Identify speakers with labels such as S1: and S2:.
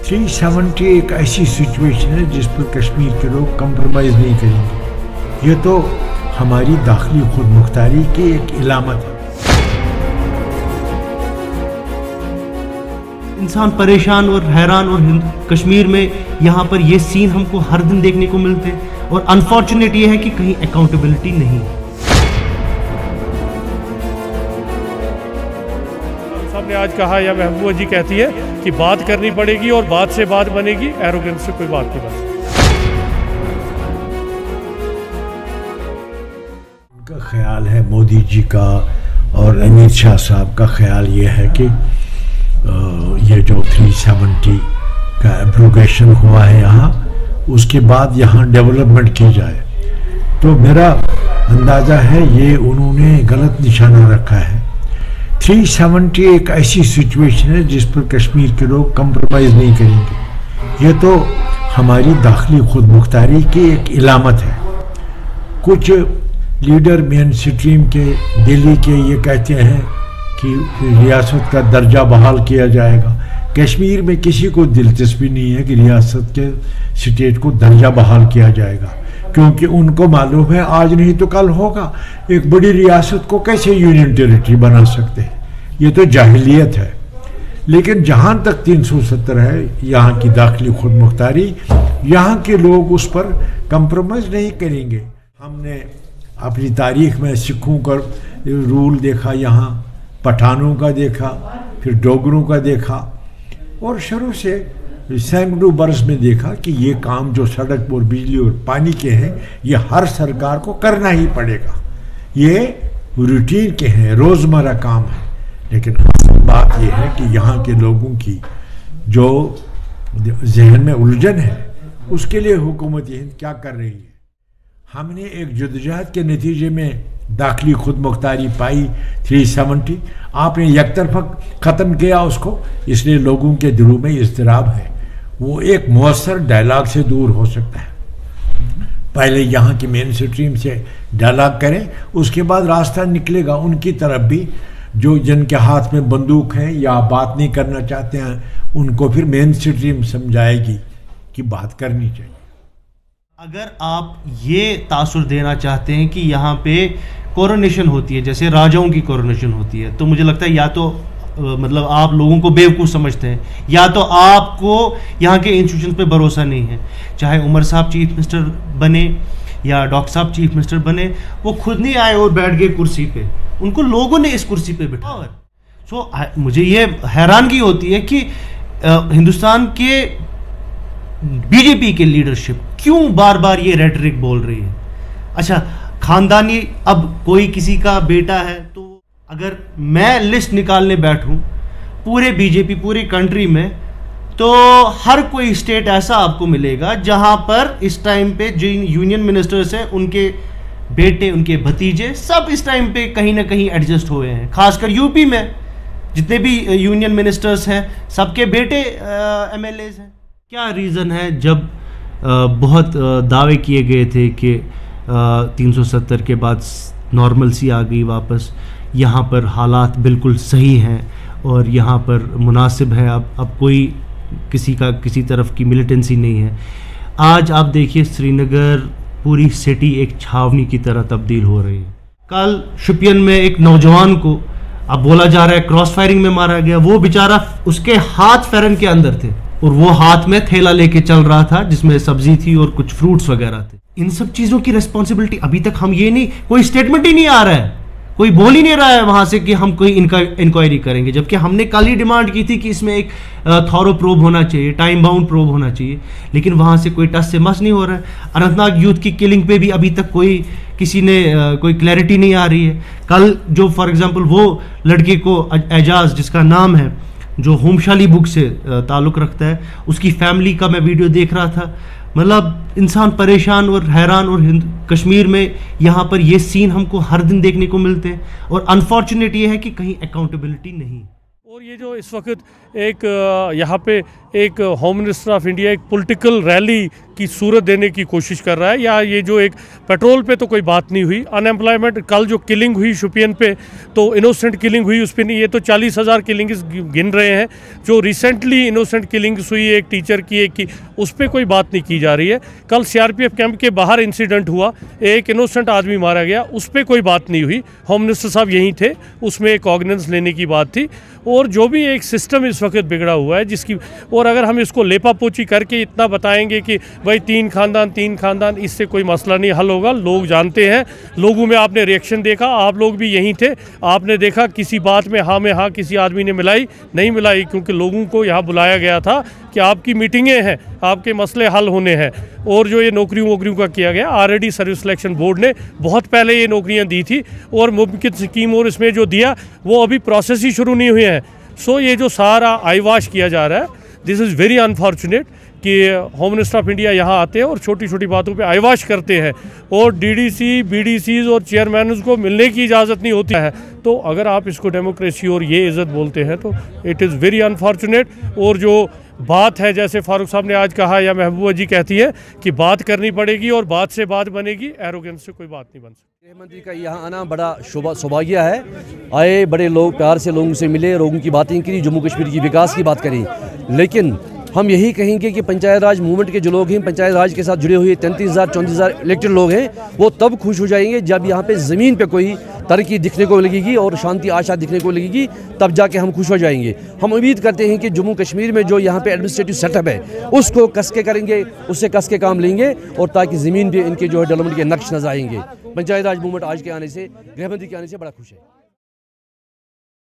S1: 370 एक ऐसी सिचुएशन है जिस पर कश्मीर के लोग कंप्रोमाइज़ नहीं करेंगे। ये तो हमारी दाखिली खुद मुख्तारी की एक इलामत है।
S2: इंसान परेशान और हैरान, और कश्मीर में यहाँ पर ये सीन हमको हर दिन देखने को मिलते हैं, और अनफॉर्चुनेट ये है कि कहीं अकाउंटेबिलिटी नहीं है।
S3: साहब ने आज कहा, या महबूबा जी कहती है कि बात करनी पड़ेगी और बात से बात बनेगी, एरोगेंस से कोई बात नहीं बन।
S1: उनका ख्याल है, मोदी जी का और अमित शाह साहब का ख्याल ये है कि ये जो 370 का एब्रोगेशन हुआ है यहाँ, उसके बाद यहाँ डेवलपमेंट की जाए। तो मेरा अंदाज़ा है ये उन्होंने गलत निशाना रखा है। 370 एक ऐसी सिचुएशन है जिस पर कश्मीर के लोग कंप्रोमाइज़ नहीं करेंगे। ये तो हमारी दाखिली खुद मुख्तारी की एक इलामत है। कुछ लीडर मेन स्ट्रीम के दिल्ली के ये कहते हैं कि रियासत का दर्जा बहाल किया जाएगा। कश्मीर में किसी को दिलचस्पी नहीं है कि रियासत के स्टेट को दर्जा बहाल किया जाएगा, क्योंकि उनको मालूम है आज नहीं तो कल होगा। एक बड़ी रियासत को कैसे यूनियन टेरिटरी बना सकते हैं, ये तो जाहिलियत है। लेकिन जहाँ तक 370 है, यहाँ की दाखिली खुद मुख्तारी, यहाँ के लोग उस पर कंप्रोमाइज़ नहीं करेंगे। हमने अपनी तारीख में सिखों का रूल देखा, यहाँ पठानों का देखा, फिर डोगरों का देखा, और शुरू से सैकड़ों बरस में देखा कि ये काम जो सड़क और बिजली और पानी के हैं, ये हर सरकार को करना ही पड़ेगा। ये रूटीन के हैं, रोज़मर्रा काम है। लेकिन बात यह है कि यहाँ के लोगों की जो जहन में उलझन है, उसके लिए हुकूमत हिंद क्या कर रही है। हमने एक जद्दोजहद के नतीजे में दाखिली खुद मुख्तारी पाई 370, आपने यकतरफा ख़त्म किया उसको, इसलिए लोगों के दिलों में इज़्तिराब है। वो एक मौसर डायलॉग से दूर हो सकता है। पहले यहाँ की मेन स्ट्रीम से डायलॉग करें, उसके बाद रास्ता निकलेगा उनकी तरफ भी, जो जिनके हाथ में बंदूक है या बात नहीं करना चाहते हैं, उनको फिर मेन स्ट्रीम समझाएगी कि बात करनी चाहिए।
S2: अगर आप ये तासुर देना चाहते हैं कि यहाँ पे कोरोनेशन होती है, जैसे राजाओं की कोरोनेशन होती है, तो मुझे लगता है या तो मतलब आप लोगों को बेवकूफ़ समझते हैं, या तो आपको यहाँ के इंस्टीट्यूशन पे भरोसा नहीं है। चाहे उमर साहब चीफ मिनिस्टर बने या डॉक्टर साहब चीफ मिनिस्टर बने, वो खुद नहीं आए और बैठ गए कुर्सी पे, उनको लोगों ने इस कुर्सी पे बिठाया। मुझे ये हैरानगी होती है कि हिंदुस्तान के बीजेपी के लीडरशिप क्यों बार बार ये रेटरिक बोल रही है। अच्छा, खानदानी, अब कोई किसी का बेटा है, तो अगर मैं लिस्ट निकालने बैठूं पूरे बीजेपी पूरी कंट्री में, तो हर कोई स्टेट ऐसा आपको मिलेगा जहां पर इस टाइम पे जिन यूनियन मिनिस्टर्स हैं, उनके बेटे, उनके भतीजे, सब इस टाइम पे कहीं ना कहीं एडजस्ट हुए हैं। खासकर यूपी में जितने भी यूनियन मिनिस्टर्स हैं, सबके बेटे एमएलएज हैं। क्या रीज़न है, जब बहुत दावे किए गए थे कि 370 के बाद नॉर्मल सी आ गई वापस, यहाँ पर हालात बिल्कुल सही हैं और यहाँ पर मुनासिब है, अब कोई किसी का किसी तरफ की मिलिटेंसी नहीं है। आज आप देखिए श्रीनगर पूरी सिटी एक छावनी की तरह तब्दील हो रही है। कल शुपियन में एक नौजवान को अब बोला जा रहा है क्रॉस फायरिंग में मारा गया। वो बेचारा, उसके हाथ फेरन के अंदर थे और वो हाथ में थैला लेके चल रहा था जिसमें सब्जी थी और कुछ फ्रूट्स वगैरह थे। इन सब चीज़ों की रिस्पॉन्सिबिलिटी अभी तक हम ये नहीं, कोई स्टेटमेंट ही नहीं आ रहा है, कोई बोल ही नहीं रहा है वहाँ से कि हम कोई इंक्वायरी करेंगे। जबकि हमने कल ही डिमांड की थी कि इसमें एक थॉरो प्रोब होना चाहिए, टाइम बाउंड प्रोब होना चाहिए, लेकिन वहाँ से कोई टस से मस नहीं हो रहा है। अनंतनाग यूथ की किलिंग पे भी अभी तक किसी ने कोई क्लैरिटी नहीं आ रही है। कल जो फॉर एग्जांपल वो लड़के को एजाज, जिसका नाम है, जो होमशाली बुक से ताल्लुक़ रखता है, उसकी फैमिली का मैं वीडियो देख रहा था। मतलब इंसान परेशान और हैरान, और कश्मीर में यहाँ पर ये सीन हमको हर दिन देखने को मिलते हैं, और अनफॉर्चुनेट ये है कि कहीं अकाउंटेबिलिटी नहीं।
S3: और ये जो इस वक्त एक यहाँ पे एक होम मिनिस्टर ऑफ इंडिया एक पॉलिटिकल रैली की सूरत देने की कोशिश कर रहा है। या ये जो एक पेट्रोल पे तो कोई बात नहीं हुई, अनएम्प्लॉयमेंट, कल जो किलिंग हुई शुपियन पे तो इनोसेंट किलिंग हुई, उस पर नहीं, ये तो 40,000 किलिंग्स गिन रहे हैं। जो रिसेंटली इनोसेंट किलिंग्स हुई एक टीचर की, एक की, उस पर कोई बात नहीं की जा रही है। कल CRPF कैंप के बाहर इंसिडेंट हुआ, एक इनोसेंट आदमी मारा गया, उस पर कोई बात नहीं हुई। होम मिनिस्टर साहब यहीं थे, उसमें एक कॉग्निजेंस लेने की बात थी। और जो भी एक सिस्टम इस वक्त बिगड़ा हुआ है जिसकी, और अगर हम इसको लेपापोची करके इतना बताएंगे कि भाई 3 खानदान, इससे कोई मसला नहीं हल होगा। लोग जानते हैं, लोगों में आपने रिएक्शन देखा, आप लोग भी यहीं थे, आपने देखा किसी बात में हाँ किसी आदमी ने मिलाई नहीं मिलाई, क्योंकि लोगों को यहाँ बुलाया गया था कि आपकी मीटिंगें हैं, आपके मसले हल होने हैं। और जो ये नौकरियों का किया गया, ऑलरेडी सर्विस सिलेक्शन बोर्ड ने बहुत पहले ये नौकरियां दी थी, और मुमकिन स्कीम और इसमें जो दिया वो अभी प्रोसेस ही शुरू नहीं हुए हैं। सो ये जो सारा आईवाश किया जा रहा है, दिस इज़ वेरी अनफॉर्चुनेट कि होम मिनिस्टर ऑफ इंडिया यहाँ आते हैं और छोटी छोटी बातों पे आईवाश करते हैं, और DDC, BDCs और चेयरमैन को मिलने की इजाज़त नहीं होती है। तो अगर आप इसको डेमोक्रेसी और ये इज़्ज़त बोलते हैं तो इट इज़ वेरी अनफॉर्चुनेट। और जो बात है, जैसे फारूक साहब ने आज कहा या महबूबा जी कहती है कि बात करनी पड़ेगी और बात से बात बनेगी, एरोगेंस से कोई बात नहीं बन सकती।
S4: गृह मंत्री का यहाँ आना बड़ा सौभाग्य है। आए बड़े लोग, प्यार से लोगों से मिले, लोगों की बातें करी, जम्मू कश्मीर की विकास की बात करी। लेकिन हम यही कहेंगे कि पंचायत राज मूवमेंट के जो लोग हैं, पंचायत राज के साथ जुड़े हुए 33,000 34,000 इलेक्टेड लोग हैं, वो तब खुश हो जाएंगे जब यहाँ पे ज़मीन पे कोई तरक्की दिखने को लगेगी और शांति आशा दिखने को लगेगी, तब जाके हम खुश हो जाएंगे। हम उम्मीद करते हैं कि जम्मू कश्मीर में जो यहाँ पे एडमिनिस्ट्रेटिव सेटअप है उसको कस के करेंगे, उससे कस के काम लेंगे, और ताकि ज़मीन पे इनके जो है डेवलपमेंट के नक्श नजर आएंगे। पंचायत राज मूवमेंट आज के आने से, गृह मंत्री के आने से बड़ा खुश है।